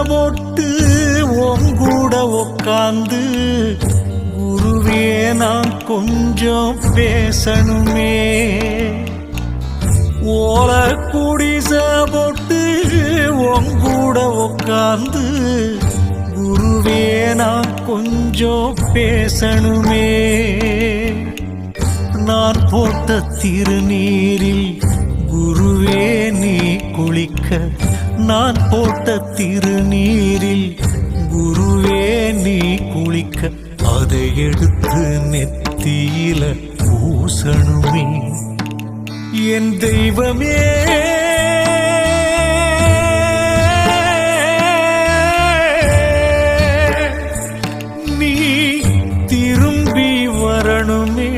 போட்டு உங்கூட உக்காந்து குருவே நான் கொஞ்சம் பேசணுமே. ஓல குடிச போட்டு உங்கூட உக்காந்து குருவே நான் கொஞ்சம் பேசணுமே. நான் போட்ட திருநீரில் குருவே நீ குளிக்க, நான் போட்ட திருநீரில் குருவே நீ குளிக்க, அதை எடுத்து நெத்தியில பூசணுமே. என் தெய்வமே நீ திரும்பி வரணுமே.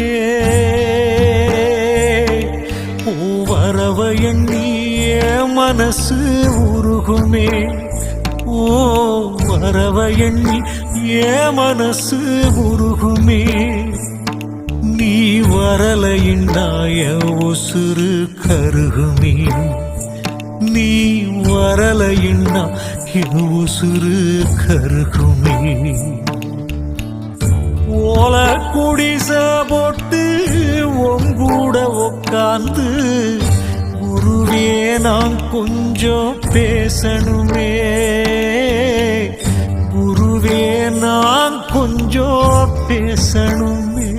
வரவ எண்ணிய மனசு உருகுமே. ஓ வரவ எண்ணி ஏ மனசு உருகுமே. நீ வரலையின்னாய உசுறு கருகுமே. நீ வரலையின்னா என் உசுறு கருகுமே. ஓல குடிச போட்டு உங்கூட உக்காந்து குருவே நான் கொஞ்சம் பேசணுமே. குருவே நான் கொஞ்சம் பேசணுமே.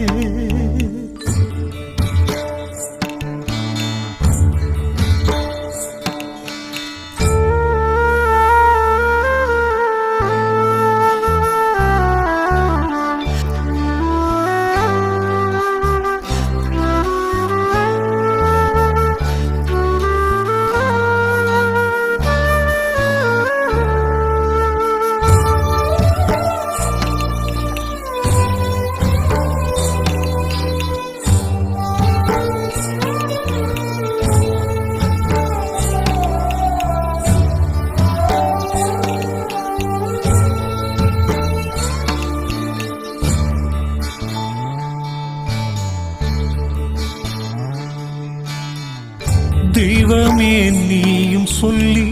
தெய்வமே நீயும் சொல்லி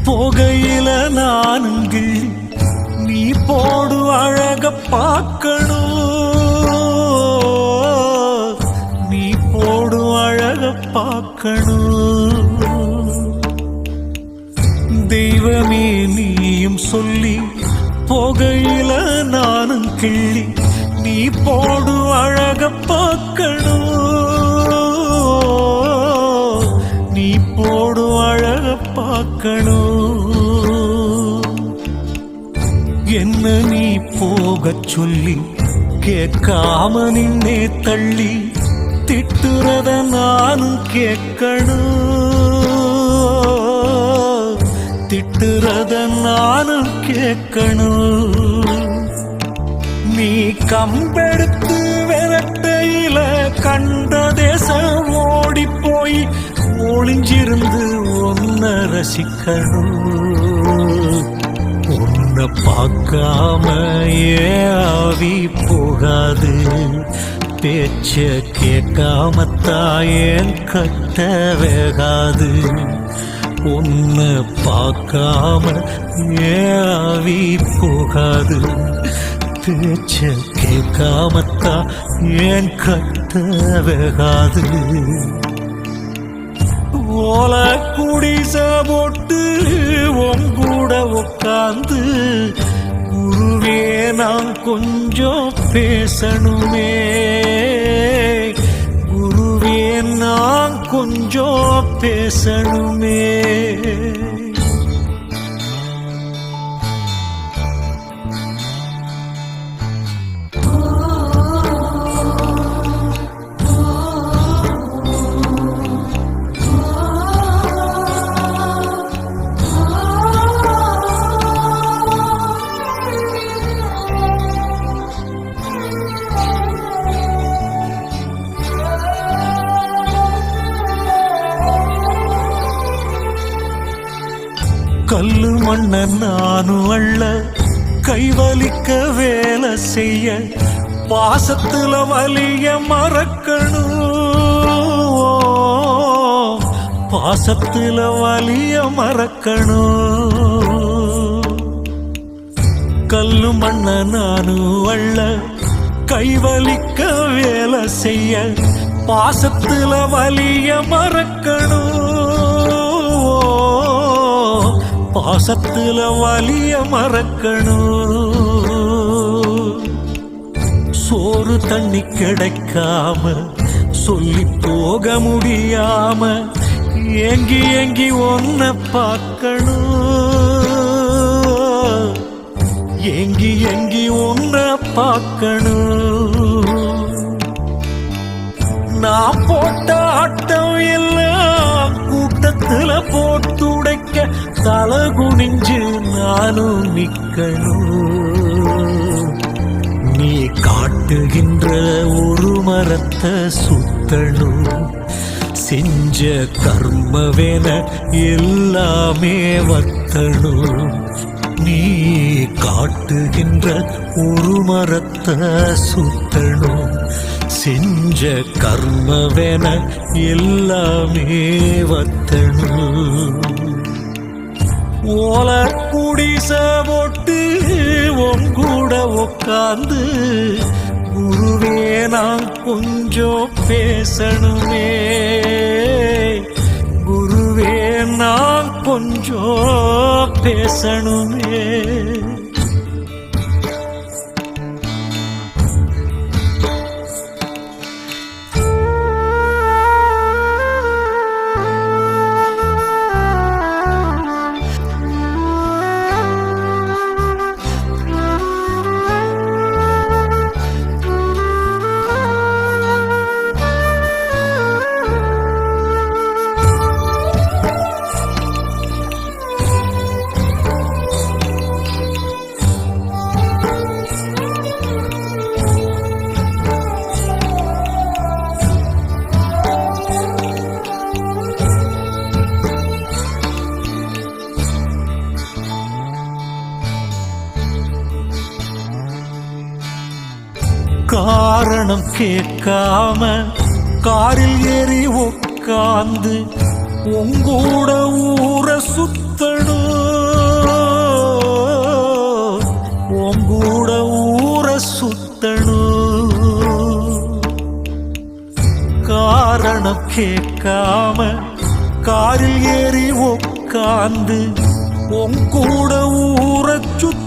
போகையில நானுங்க நீ போடு அழக பார்க்கணும். நீ போடு அழக பார்க்கணும். தெய்வமே நீயும் சொல்லி போகையில நானும் கிள்ளி நீ போடு அழக பார்க்கணும். நீ போடு அழக பார்க்கணும். என்ன நீ போகச் சொல்லி கேட்காம நின்னே தள்ளி திட்டுறத நானும் கேட்கணும். திட்டுறத நானும் கேட்கணும். நீ கம்பெடுத்து விரட்டையில கண்ட தேசம் ஓடி போய் ஒளிஞ்சிருந்து ஒன்ன ரசிக்கணும். உன்னை பார்க்காம ஏவி போகாது. பேச்ச கேட்காமத்தாயன் கட்ட வேகாது. உன்னை பார்க்காம ஏவி போகாது. பேச்ச கேட்காமத்தா ஏன் கட்ட வேகாது. ஓல குடிச போட்டு உங்கூட உக்காந்து குருவே நான் கொஞ்சம் பேசணுமே. குருவே நான் கொஞ்சம் பேசணுமே. கல்லு மண்ண நானும் அள்ள கைவலிக்க வேலை செய்ய பாசத்துல வலிய மறக்கணும். பாசத்துல வலிய மறக்கணும். கல்லு மண்ண நானும் அள்ள கைவலிக்க வேலை செய்ய பாசத்துல வலிய மறக்கணும், பாசத்துல வலிய மறக்கணும். சோறு தண்ணி கிடைக்காம சொல்லி போக முடியாம ஏங்கி ஏங்கி ஒன்ன பார்க்கணும், ஏங்கி ஏங்கி ஒன்ன பார்க்கணும். நான் போட்ட ஆட்டம் எல்லாம் கூட்டத்துல போட்டுடைக்க தலை குனிஞ்சு நானும் நிக்கணும். நீ காட்டுகின்ற ஒரு மரத்தை சுத்தணும், செஞ்ச கர்மவேன எல்லாமே வத்தணும். நீ காட்டுகின்ற ஒரு மரத்தை சுத்தணும், செஞ்ச கர்மவேன எல்லாமே வத்தணும். ஓல குடிச போட்டு உங்கூட உக்காந்து குருவே நான் கொஞ்சம் பேசணுமே, குருவே நான் கொஞ்சம் பேசணுமே. காரணம் கேட்காம காரில் ஏறி உட்கார்ந்து உங்கூட ஊர சுத்தணும், உங்கூட ஊர சுத்தணும். காரணம் கேட்காம காரில் ஏறி உட்கார்ந்து உங்கூட ஊர சுத்த